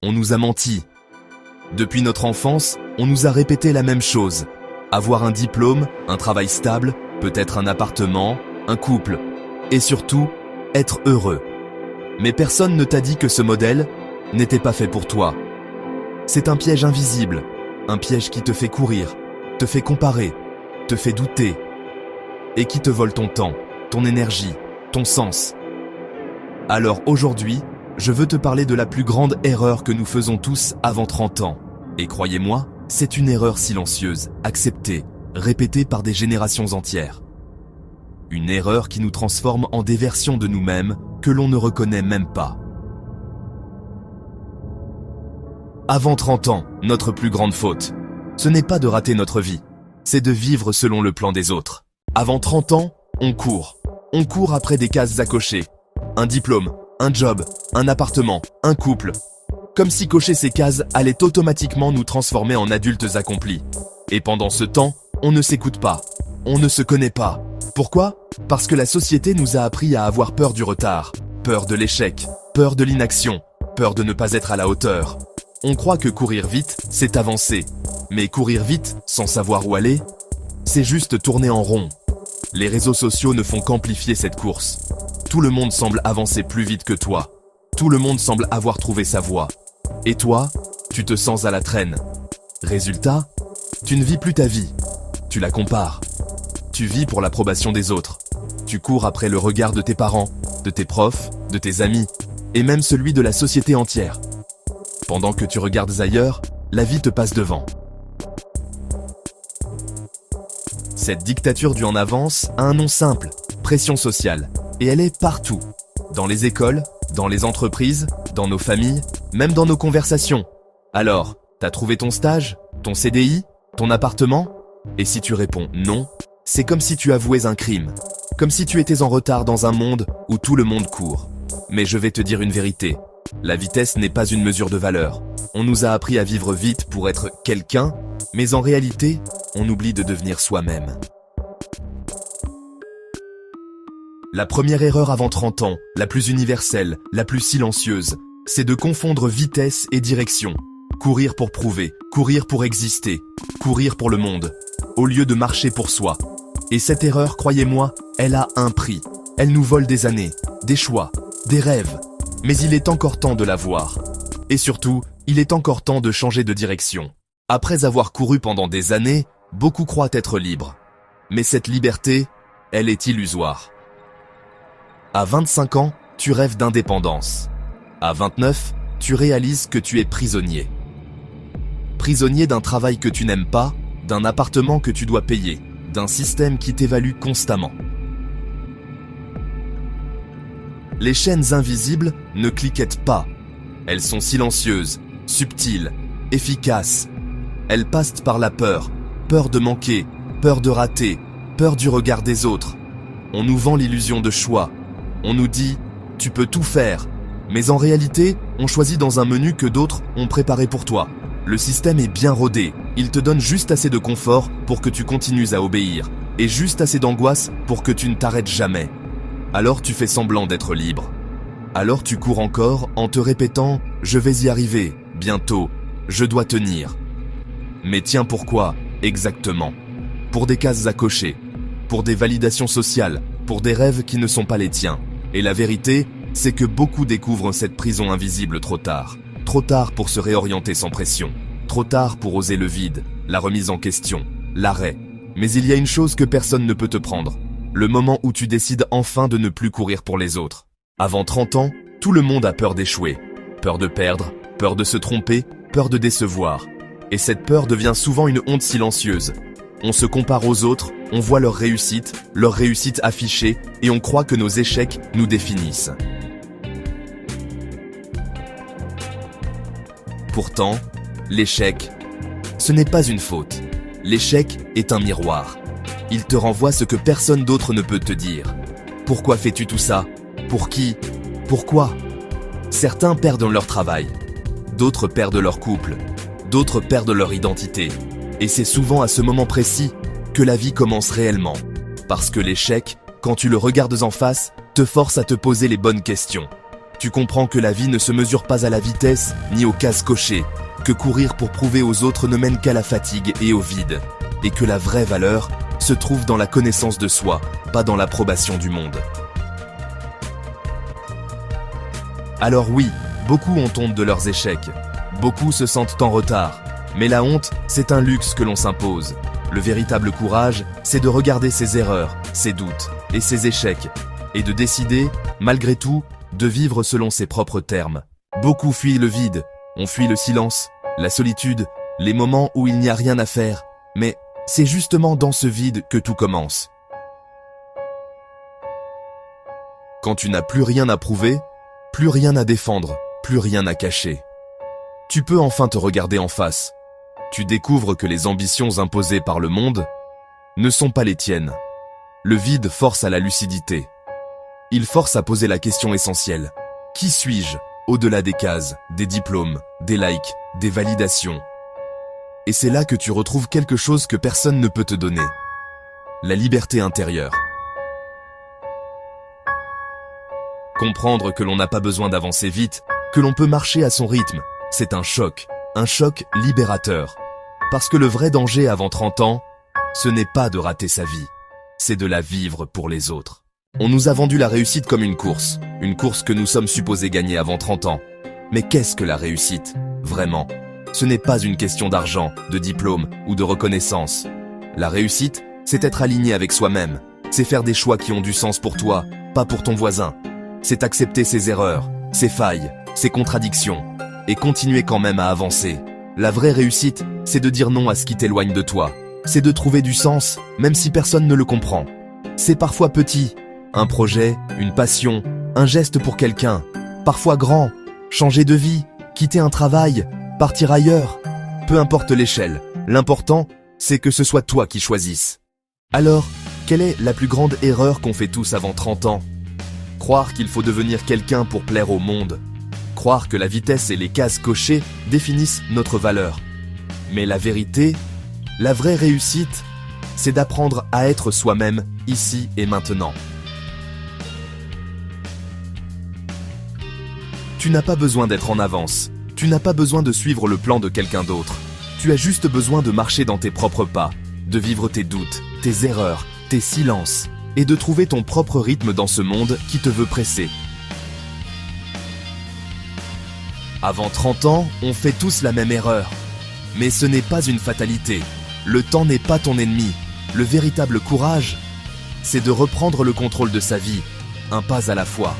On nous a menti. Depuis notre enfance, on nous a répété la même chose. Avoir un diplôme, un travail stable, peut-être un appartement, un couple. Et surtout, être heureux. Mais personne ne t'a dit que ce modèle n'était pas fait pour toi. C'est un piège invisible, un piège qui te fait courir, te fait comparer, te fait douter, et qui te vole ton temps, ton énergie, ton sens. Alors aujourd'hui, je veux te parler de la plus grande erreur que nous faisons tous avant 30 ans. Et croyez-moi, c'est une erreur silencieuse, acceptée, répétée par des générations entières. Une erreur qui nous transforme en des versions de nous-mêmes que l'on ne reconnaît même pas. Avant 30 ans, notre plus grande faute, ce n'est pas de rater notre vie, c'est de vivre selon le plan des autres. Avant 30 ans, on court. On court après des cases à cocher. Un diplôme, un job, un appartement, un couple. Comme si cocher ces cases allait automatiquement nous transformer en adultes accomplis. Et pendant ce temps, on ne s'écoute pas. On ne se connaît pas. Pourquoi ? Parce que la société nous a appris à avoir peur du retard, peur de l'échec, peur de l'inaction, peur de ne pas être à la hauteur. On croit que courir vite, c'est avancer. Mais courir vite, sans savoir où aller, c'est juste tourner en rond. Les réseaux sociaux ne font qu'amplifier cette course. Tout le monde semble avancer plus vite que toi. Tout le monde semble avoir trouvé sa voie. Et toi, tu te sens à la traîne. Résultat, tu ne vis plus ta vie. Tu la compares. Tu vis pour l'approbation des autres. Tu cours après le regard de tes parents, de tes profs, de tes amis, et même celui de la société entière. Pendant que tu regardes ailleurs, la vie te passe devant. Cette dictature du en avance a un nom simple, pression sociale, et elle est partout. Dans les écoles, dans les entreprises, dans nos familles, même dans nos conversations. Alors, t'as trouvé ton stage, ton CDI, ton appartement ? Et si tu réponds non, c'est comme si tu avouais un crime. Comme si tu étais en retard dans un monde où tout le monde court. Mais je vais te dire une vérité. La vitesse n'est pas une mesure de valeur. On nous a appris à vivre vite pour être quelqu'un, mais en réalité, on oublie de devenir soi-même. La première erreur avant 30 ans, la plus universelle, la plus silencieuse, c'est de confondre vitesse et direction. Courir pour prouver, courir pour exister, courir pour le monde, au lieu de marcher pour soi. Et cette erreur, croyez-moi, elle a un prix. Elle nous vole des années, des choix, des rêves. Mais il est encore temps de la voir. Et surtout, il est encore temps de changer de direction. Après avoir couru pendant des années, beaucoup croient être libres. Mais cette liberté, elle est illusoire. À 25 ans, tu rêves d'indépendance. À 29, tu réalises que tu es prisonnier. Prisonnier d'un travail que tu n'aimes pas, d'un appartement que tu dois payer, d'un système qui t'évalue constamment. Les chaînes invisibles ne cliquettent pas. Elles sont silencieuses, subtiles, efficaces. Elles passent par la peur, peur de manquer, peur de rater, peur du regard des autres. On nous vend l'illusion de choix. On nous dit « tu peux tout faire », mais en réalité, on choisit dans un menu que d'autres ont préparé pour toi. Le système est bien rodé, il te donne juste assez de confort pour que tu continues à obéir, et juste assez d'angoisse pour que tu ne t'arrêtes jamais. Alors tu fais semblant d'être libre. Alors tu cours encore en te répétant « je vais y arriver, bientôt, je dois tenir ». Mais tiens pourquoi, exactement ? Pour des cases à cocher, pour des validations sociales, pour des rêves qui ne sont pas les tiens. Et la vérité, c'est que beaucoup découvrent cette prison invisible trop tard. Trop tard pour se réorienter sans pression. Trop tard pour oser le vide, la remise en question, l'arrêt. Mais il y a une chose que personne ne peut te prendre. Le moment où tu décides enfin de ne plus courir pour les autres. Avant 30 ans, tout le monde a peur d'échouer. Peur de perdre, peur de se tromper, peur de décevoir. Et cette peur devient souvent une honte silencieuse. On se compare aux autres, on voit leur réussite affichée, et on croit que nos échecs nous définissent. Pourtant, l'échec, ce n'est pas une faute. L'échec est un miroir. Il te renvoie ce que personne d'autre ne peut te dire. Pourquoi fais-tu tout ça ? Pour qui ? Pourquoi ? Certains perdent leur travail. D'autres perdent leur couple. D'autres perdent leur identité. Et c'est souvent à ce moment précis que la vie commence réellement. Parce que l'échec, quand tu le regardes en face, te force à te poser les bonnes questions. Tu comprends que la vie ne se mesure pas à la vitesse ni aux cases cochées, que courir pour prouver aux autres ne mène qu'à la fatigue et au vide, et que la vraie valeur se trouve dans la connaissance de soi, pas dans l'approbation du monde. Alors oui, beaucoup ont honte de leurs échecs, beaucoup se sentent en retard, mais la honte, c'est un luxe que l'on s'impose. Le véritable courage, c'est de regarder ses erreurs, ses doutes et ses échecs, et de décider, malgré tout, de vivre selon ses propres termes. Beaucoup fuient le vide, on fuit le silence, la solitude, les moments où il n'y a rien à faire, mais c'est justement dans ce vide que tout commence. Quand tu n'as plus rien à prouver, plus rien à défendre, plus rien à cacher. Tu peux enfin te regarder en face. Tu découvres que les ambitions imposées par le monde ne sont pas les tiennes. Le vide force à la lucidité. Il force à poser la question essentielle. Qui suis-je, au-delà des cases, des diplômes, des likes, des validations? Et c'est là que tu retrouves quelque chose que personne ne peut te donner. La liberté intérieure. Comprendre que l'on n'a pas besoin d'avancer vite, que l'on peut marcher à son rythme, c'est un choc libérateur. Parce que le vrai danger avant 30 ans, ce n'est pas de rater sa vie, c'est de la vivre pour les autres. On nous a vendu la réussite comme une course que nous sommes supposés gagner avant 30 ans. Mais qu'est-ce que la réussite, vraiment? Ce n'est pas une question d'argent, de diplôme ou de reconnaissance. La réussite, c'est être aligné avec soi-même. C'est faire des choix qui ont du sens pour toi, pas pour ton voisin. C'est accepter ses erreurs, ses failles, ses contradictions, et continuer quand même à avancer. La vraie réussite, c'est de dire non à ce qui t'éloigne de toi. C'est de trouver du sens, même si personne ne le comprend. C'est parfois petit, un projet, une passion, un geste pour quelqu'un. Parfois grand, changer de vie, quitter un travail, partir ailleurs. Peu importe l'échelle, l'important, c'est que ce soit toi qui choisisses. Alors, quelle est la plus grande erreur qu'on fait tous avant 30 ans? Croire qu'il faut devenir quelqu'un pour plaire au monde. Croire que la vitesse et les cases cochées définissent notre valeur. Mais la vérité, la vraie réussite, c'est d'apprendre à être soi-même ici et maintenant. Tu n'as pas besoin d'être en avance. Tu n'as pas besoin de suivre le plan de quelqu'un d'autre. Tu as juste besoin de marcher dans tes propres pas, de vivre tes doutes, tes erreurs, tes silences, et de trouver ton propre rythme dans ce monde qui te veut presser. Avant 30 ans, on fait tous la même erreur. Mais ce n'est pas une fatalité. Le temps n'est pas ton ennemi. Le véritable courage, c'est de reprendre le contrôle de sa vie, un pas à la fois.